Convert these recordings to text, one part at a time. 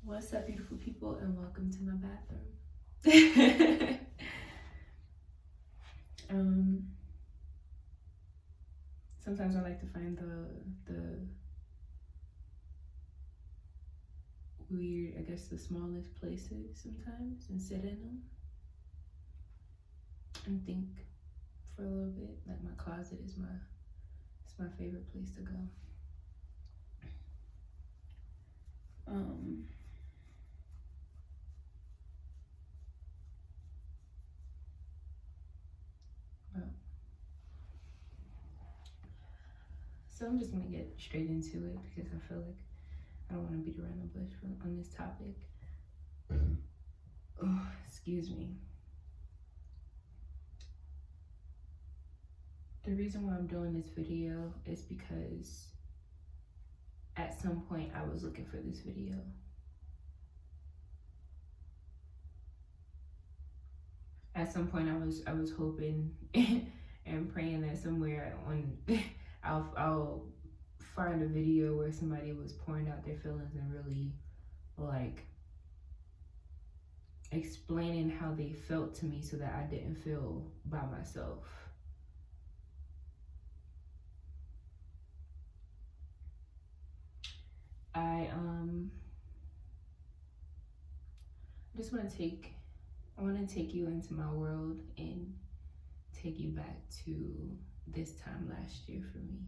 What's up, beautiful people, and welcome to my bathroom. um, Sometimes I like to find the weird, I guess, the smallest places sometimes, and sit in them and think for a little bit. Like my closet is my favorite place to go. Um, well, so I'm just gonna get straight into it because I feel like I don't want to beat around the bush on this topic. Oh, excuse me. The reason why I'm doing this video is because at some point I was looking for this video. At some point I was hoping and praying that somewhere on I'll find a video where somebody was pouring out their feelings and really like explaining how they felt to me so that I didn't feel by myself. I just want to take you into my world and take you back to this time last year for me.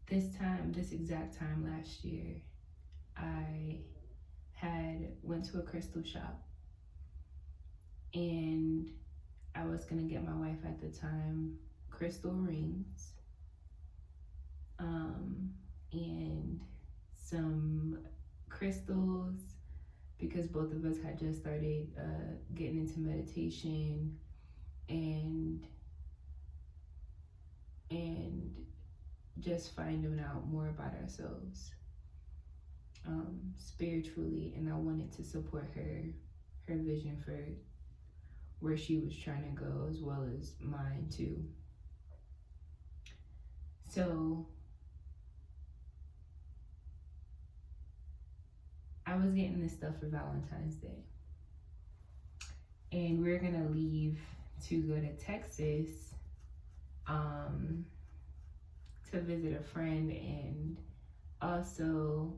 This exact time last year, I went to a crystal shop and I was gonna get my wife at the time crystal rings, and some crystals because both of us had just started getting into meditation and just finding out more about ourselves spiritually, and I wanted to support her vision for where she was trying to go as well as mine too. So I was getting this stuff for Valentine's Day, and we're gonna leave to go to Texas to visit a friend and also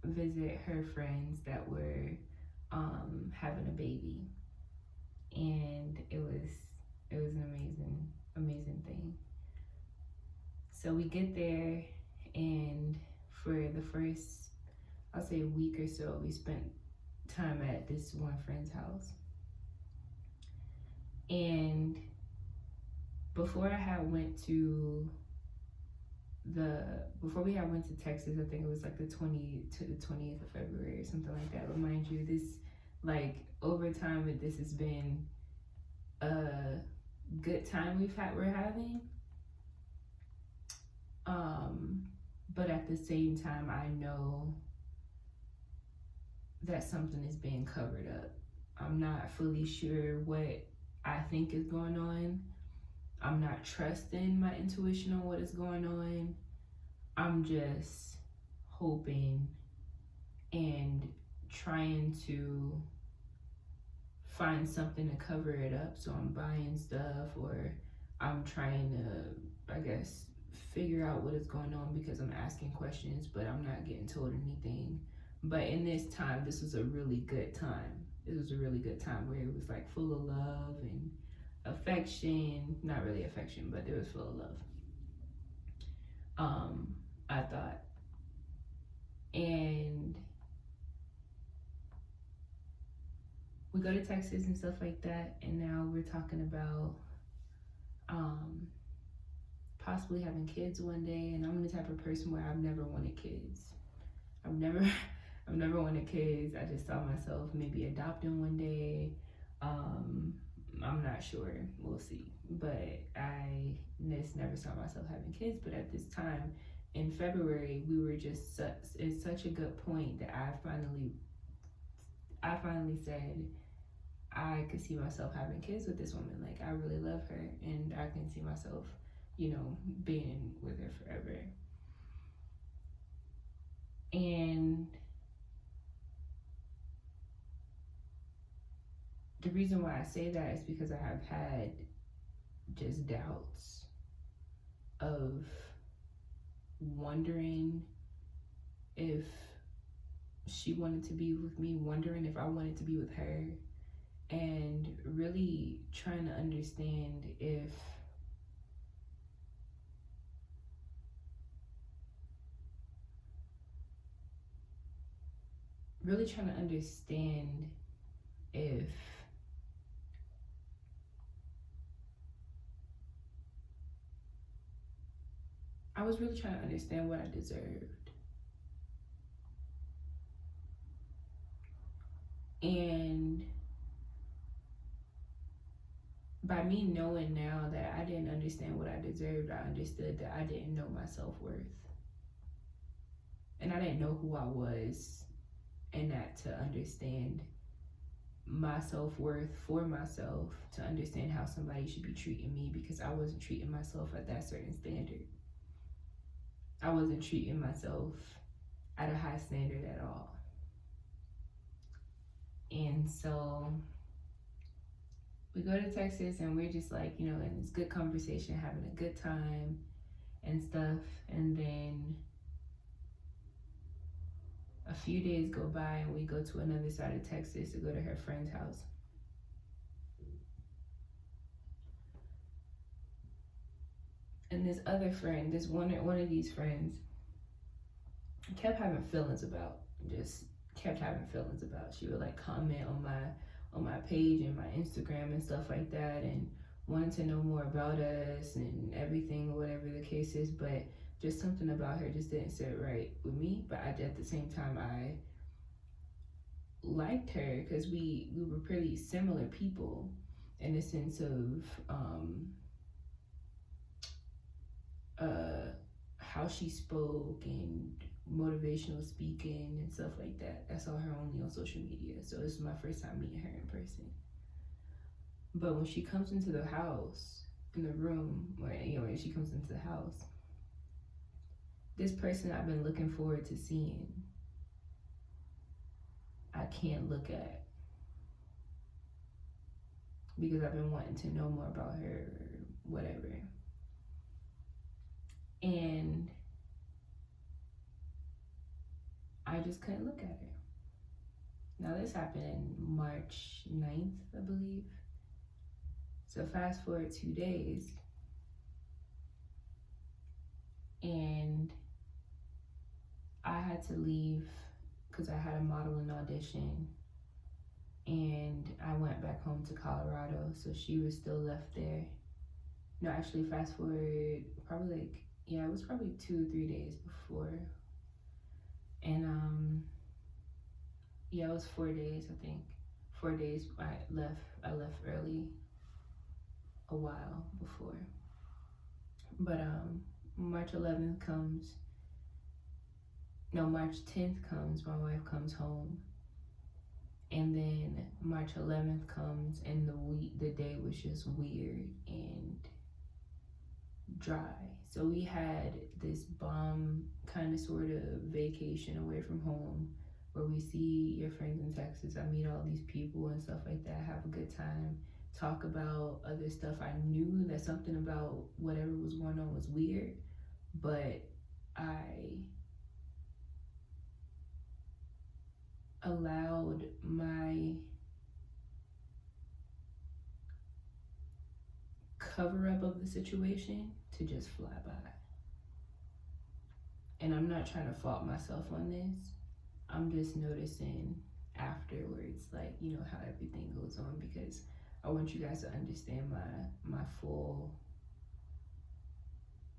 visit her friends that were having a baby, and it was an amazing thing. So we get there, and for the first, I'll say, a week or so, we spent time at this one friend's house. And before we had went to Texas, I think it was like the 20th to the 20th of February or something like that. But mind you, this, like, over time, this has been a good time we're having. But at the same time, I know that something is being covered up. I'm not fully sure what I think is going on. I'm not trusting my intuition on what is going on. I'm just hoping and trying to find something to cover it up. So I'm buying stuff, or I'm trying to, I guess, figure out what is going on because I'm asking questions, but I'm not getting told anything. But in this time, this was a really good time. It was a really good time where it was like full of love and affection. Not really affection, but it was full of love. I thought. And we go to Texas and stuff like that, and now we're talking about possibly having kids one day. And I'm the type of person where I've never wanted kids. I've never wanted kids. I just saw myself maybe adopting one day. I'm not sure. We'll see. But I just never saw myself having kids. But at this time, in February, we were just at such a good point that I finally said I could see myself having kids with this woman. Like, I really love her, and I can see myself, being with her forever. And the reason why I say that is because I have had just doubts of wondering if she wanted to be with me, wondering if I wanted to be with her, and really trying to understand if if I was really trying to understand what I deserved. And by me knowing now that I didn't understand what I deserved, I understood that I didn't know my self-worth. And I didn't know who I was, and that to understand my self-worth for myself, to understand how somebody should be treating me, because I wasn't treating myself at that certain standard. I wasn't treating myself at a high standard at all. And so we go to Texas and we're just like, in this good conversation, having a good time and stuff. And then a few days go by and we go to another side of Texas to go to her friend's house. And this other friend, this one of these friends, kept having feelings about. She would like comment on my page and my Instagram and stuff like that, and wanted to know more about us and everything, whatever the case is. But just something about her just didn't sit right with me. But at the same time, I liked her because we were pretty similar people in the sense of how she spoke and motivational speaking and stuff like that. I saw her only on social media, so this is my first time meeting her in person. But when she comes into the house, in the room, when she comes into the house, this person I've been looking forward to seeing, I can't look at because I've been wanting to know more about her or whatever. And I just couldn't look at her. Now this happened in March 9th, I believe. So fast forward 2 days, and I had to leave because I had a modeling audition, and I went back home to Colorado, so she was still left there. No, actually fast forward probably it was probably 2 or 3 days before. And it was 4 days, I think. 4 days I left early a while before. But March 10th comes, my wife comes home. And then March 11th comes, and the day was just weird and dry. So we had this bomb kind of sort of vacation away from home where we see your friends in Texas. I meet all these people and stuff like that, have a good time, talk about other stuff. I knew that something about whatever was going on was weird, but I allowed my cover up of the situation to just fly by. And I'm not trying to fault myself on this. I'm just noticing afterwards, like, how everything goes on, because I want you guys to understand my full,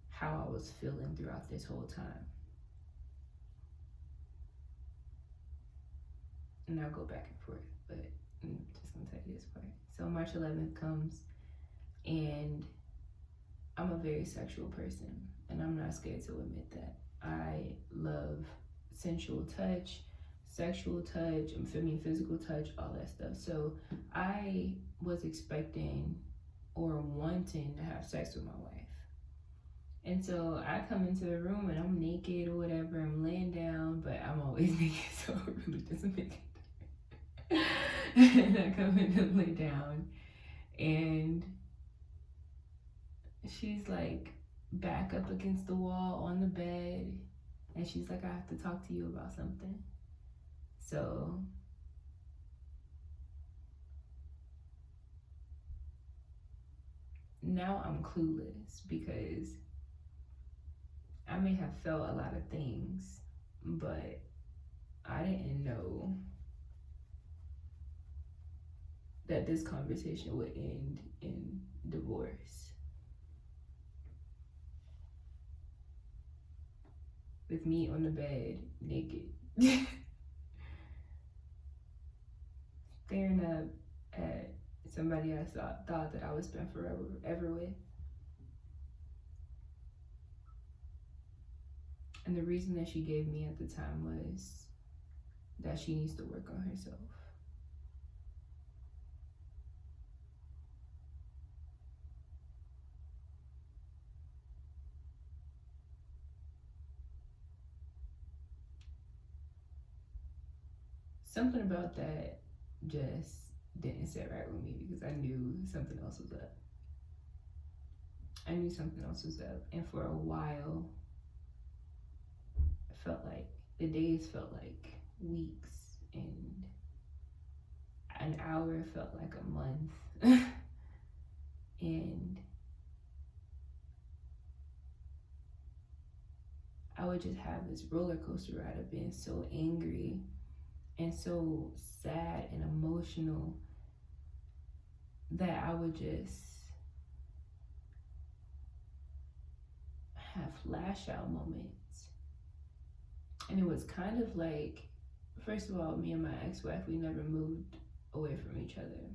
how I was feeling throughout this whole time. And I'll go back and forth, but I'm just gonna tell you this part. So March 11th comes, and I'm a very sexual person, and I'm not scared to admit that. I love sensual touch, sexual touch, physical touch, all that stuff. So I was expecting or wanting to have sex with my wife. And so I come into the room and I'm naked or whatever, I'm laying down, but I'm always naked, so it really doesn't make it. And I come in and lay down, and she's like back up against the wall on the bed, and she's like, I have to talk to you about something. So now I'm clueless because I may have felt a lot of things, but I didn't know that this conversation would end in divorce. With me on the bed, naked, staring up at somebody I thought that I would spend forever with. And the reason that she gave me at the time was that she needs to work on herself. Something about that just didn't sit right with me because I knew something else was up. And for a while, it felt like the days felt like weeks, and an hour felt like a month. And I would just have this roller coaster ride of being so angry and so sad and emotional that I would just have flash out moments. And it was kind of like, first of all, me and my ex-wife, we never moved away from each other.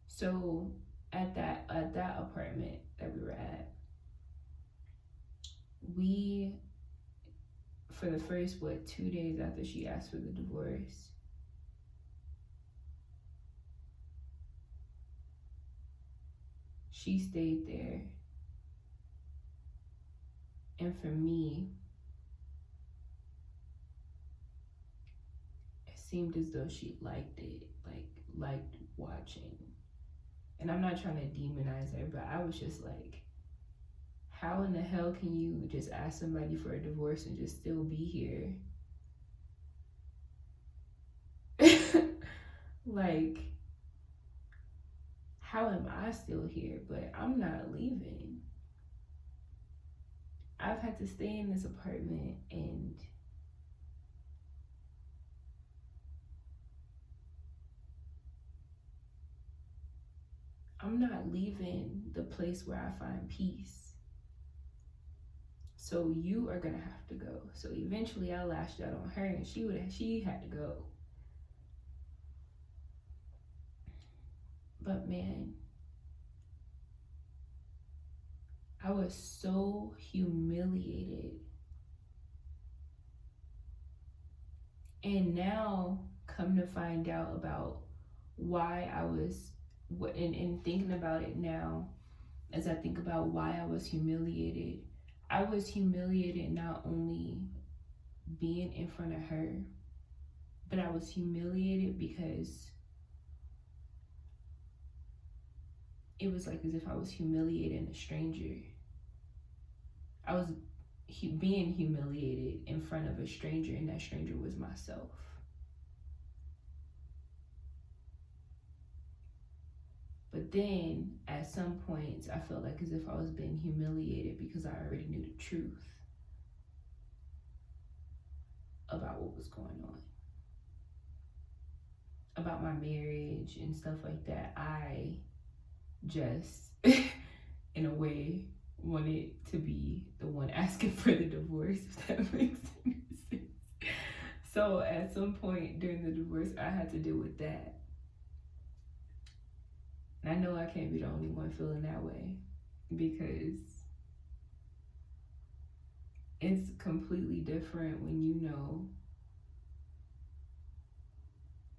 So at that apartment that we were at, we, for the first 2 days after she asked for the divorce, she stayed there. And for me, it seemed as though she liked it, liked watching. And I'm not trying to demonize her, but I was just like, how in the hell can you just ask somebody for a divorce and just still be here? Like, how am I still here? But I'm not leaving. I've had to stay in this apartment, and I'm not leaving the place where I find peace. So you are gonna have to go. So eventually I lashed out on her, and she had to go. But man, I was so humiliated. And now come to find out about why I was, and thinking about it now, as I think about why I was humiliated, I was humiliated not only being in front of her, but I was humiliated because it was like as if I was humiliating a stranger. I was being humiliated in front of a stranger, and that stranger was myself. But then at some points, I felt like as if I was being humiliated because I already knew the truth about what was going on, about my marriage and stuff like that. I just, in a way, wanted to be the one asking for the divorce, if that makes any sense. So at some point during the divorce, I had to deal with that. And I know I can't be the only one feeling that way, because it's completely different when you know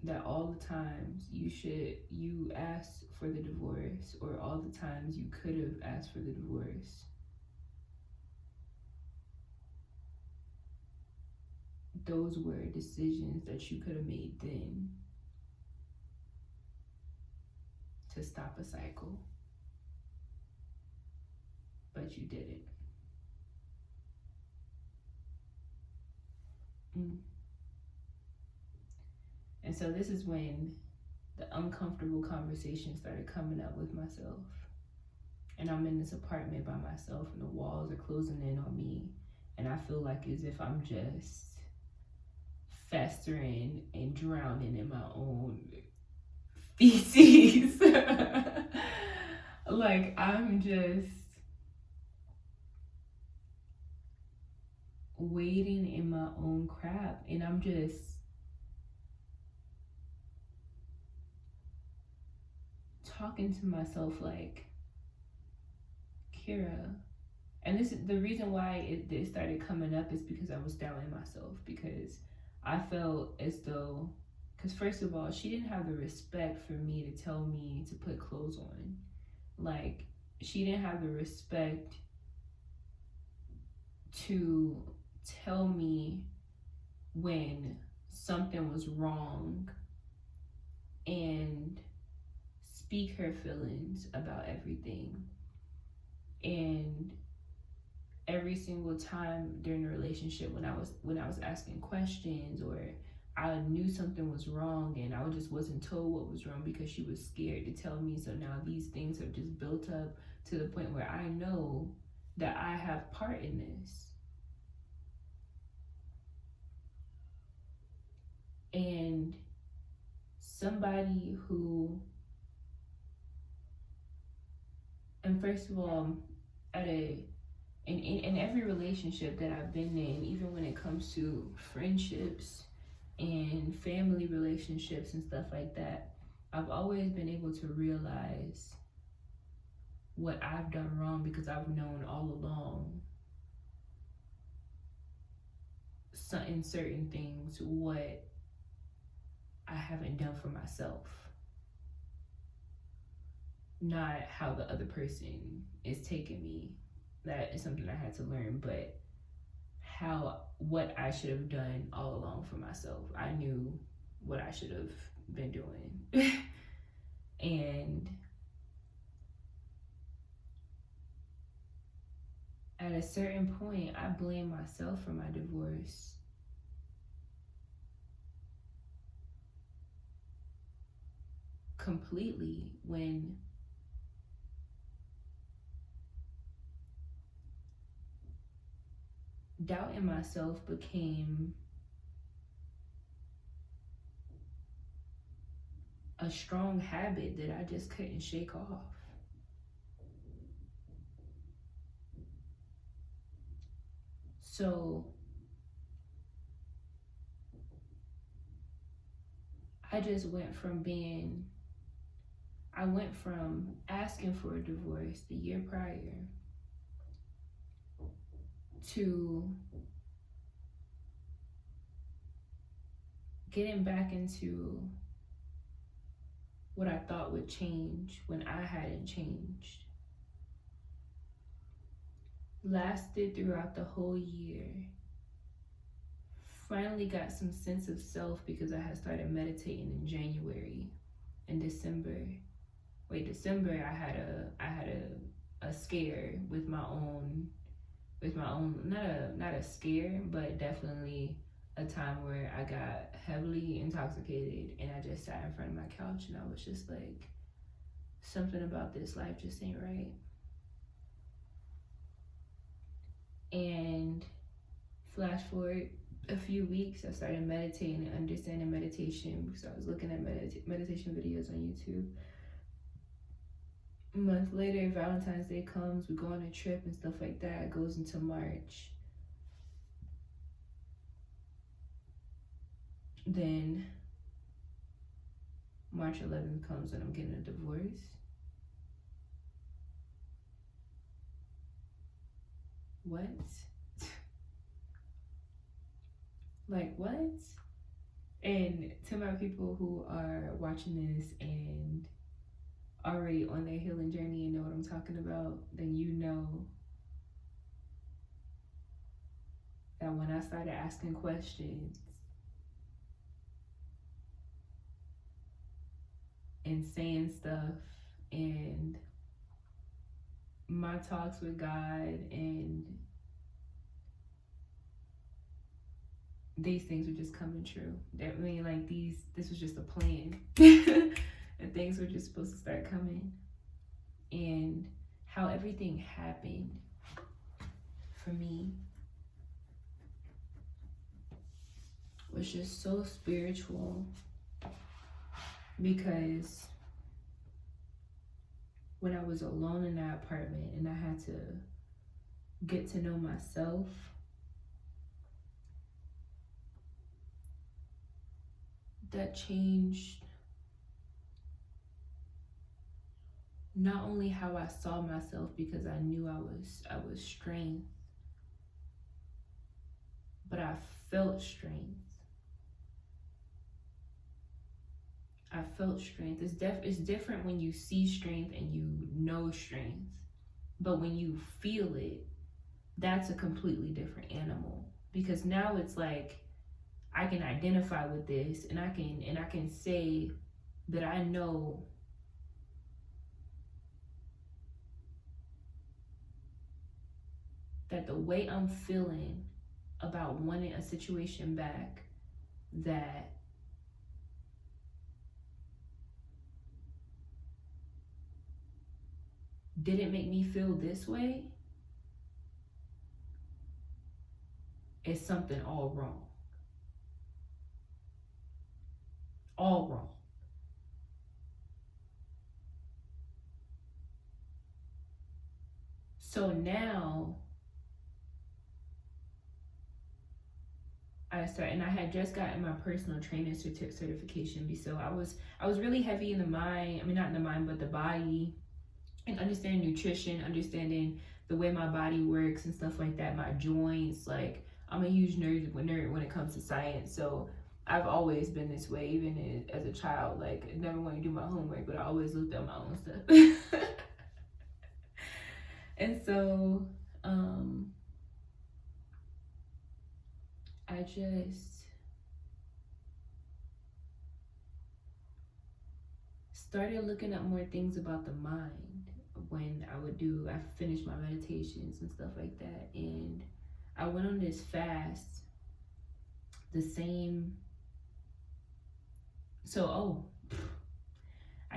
that all the times you asked for the divorce, or all the times you could have asked for the divorce, those were decisions that you could have made then to stop a cycle, but you didn't. And so this is when the uncomfortable conversation started coming up with myself. And I'm in this apartment by myself, and the walls are closing in on me, and I feel like as if I'm just festering and drowning in my own feces. Like, I'm just wading in my own crap, and I'm just talking to myself like, Kira. And this is the reason why it started coming up, is because I was doubting myself, because I felt as though, because first of all, she didn't have the respect for me to tell me to put clothes on. Like, she didn't have the respect to tell me when something was wrong and speak her feelings about everything. And every single time during the relationship, when I was asking questions, or I knew something was wrong and I just wasn't told what was wrong because she was scared to tell me, so now these things have just built up to the point where I know that I have part in this. And somebody who, and first of all, in every relationship that I've been in, even when it comes to friendships and family relationships and stuff like that, I've always been able to realize what I've done wrong, because I've known all along in certain things what I haven't done for myself. Not how the other person is taking me. That is something I had to learn, but what I should have done all along for myself. I knew what I should have been doing. And at a certain point, I blamed myself for my divorce. Completely, when doubting myself became a strong habit that I just couldn't shake off. So I went from asking for a divorce the year prior to getting back into what I thought would change when I hadn't changed. Lasted throughout the whole year. Finally got some sense of self because I had started meditating in January. In December, I had a scare with my own, not a scare, but definitely a time where I got heavily intoxicated, and I just sat in front of my couch and I was just like, something about this life just ain't right. And flash forward a few weeks, I started meditating and understanding meditation, because I was looking at meditation videos on YouTube. A month later, Valentine's Day comes, we go on a trip and stuff like that. It goes into March. Then March 11th comes and I'm getting a divorce. What? Like, what? And to my people who are watching this and already on their healing journey and know what I'm talking about, then you know that when I started asking questions and saying stuff and my talks with God, and these things were just coming true. That mean, like, this was just a plan. And things were just supposed to start coming. And how everything happened for me was just so spiritual, because when I was alone in that apartment and I had to get to know myself, that changed not only how I saw myself, because I knew I was strength, but I felt strength. I felt strength. It's different when you see strength and you know strength, but when you feel it, that's a completely different animal. Because now it's like I can identify with this, and I can say that I know that the way I'm feeling about wanting a situation back that didn't make me feel this way is something all wrong. All wrong. So now I had just gotten my personal trainer certification. So I was really heavy in the mind. I mean, not in the mind, but the body, and understanding nutrition, understanding the way my body works and stuff like that, my joints. Like, I'm a huge nerd when it comes to science. So I've always been this way, even as a child. Like, I never wanted to do my homework, but I always looked at my own stuff. And so I just started looking up more things about the mind when I finished my meditations and stuff like that. And I went on this fast, I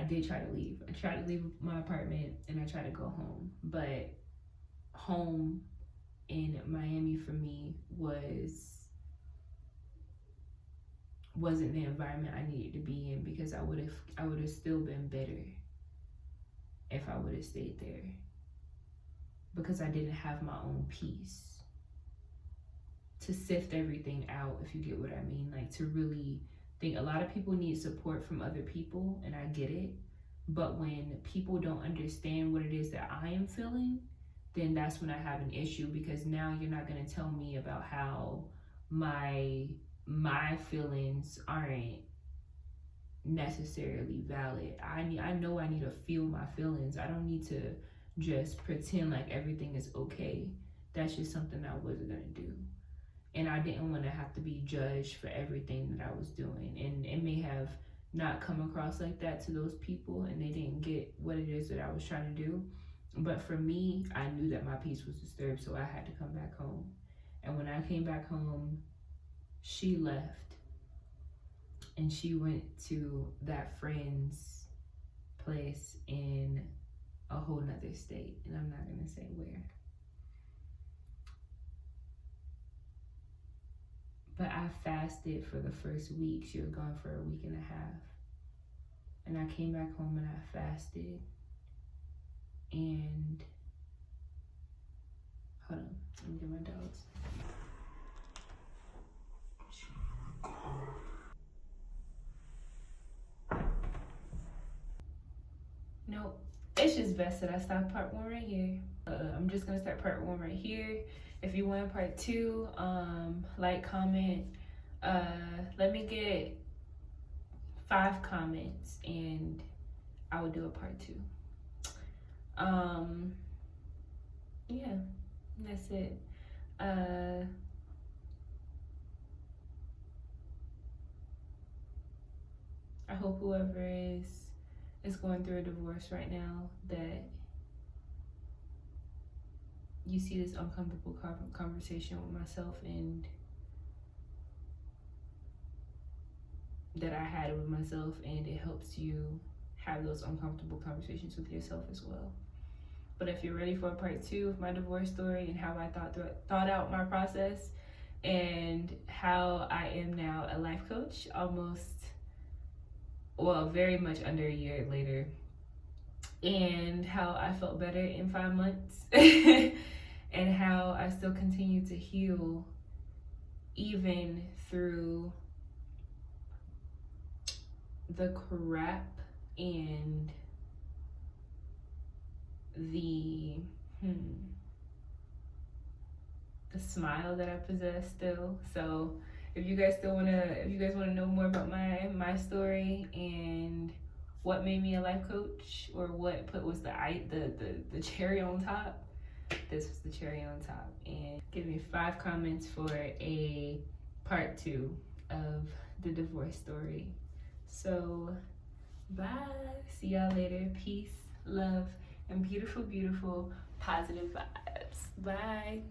did try to leave. I tried to leave my apartment and I tried to go home. But home in Miami for me wasn't the environment I needed to be in, because I would have still been bitter if I would have stayed there, because I didn't have my own peace to sift everything out, if you get what I mean. Like, to really think, a lot of people need support from other people, and I get it, but when people don't understand what it is that I am feeling, then that's when I have an issue, because now you're not going to tell me about how my feelings aren't necessarily valid. I know I need to feel my feelings. I don't need to just pretend like everything is okay. That's just something I wasn't going to do. And I didn't want to have to be judged for everything that I was doing. And it may have not come across like that to those people, and they didn't get what it is that I was trying to do. But for me, I knew that my peace was disturbed, so I had to come back home. And when I came back home, she left, and she went to that friend's place in a whole nother state, and I'm not gonna say where. But I fasted for the first week. She was gone for a week and a half. And I came back home and I fasted. And hold on, let me get my dogs. Nope, it's just best that I stop part one right here. I'm just gonna start part one right here. If you want part two, like, comment, Let me get 5 comments and I will do a part 2. Yeah, that's it. I hope whoever is going through a divorce right now, that you see this uncomfortable conversation with myself, and that I had it with myself, and it helps you have those uncomfortable conversations with yourself as well. But if you're ready for a part 2 of my divorce story and how I thought out my process and how I am now a life coach, very much under a year later, and how I felt better in 5 months and how I still continue to heal even through the crap and the smile that I possess still. So if you guys want to know more about my story and what made me a life coach, or what was the cherry on top, this was the cherry on top. And give me 5 comments for a part 2 of the divorce story. So bye, see y'all later. Peace, love, and beautiful, beautiful positive vibes. Bye.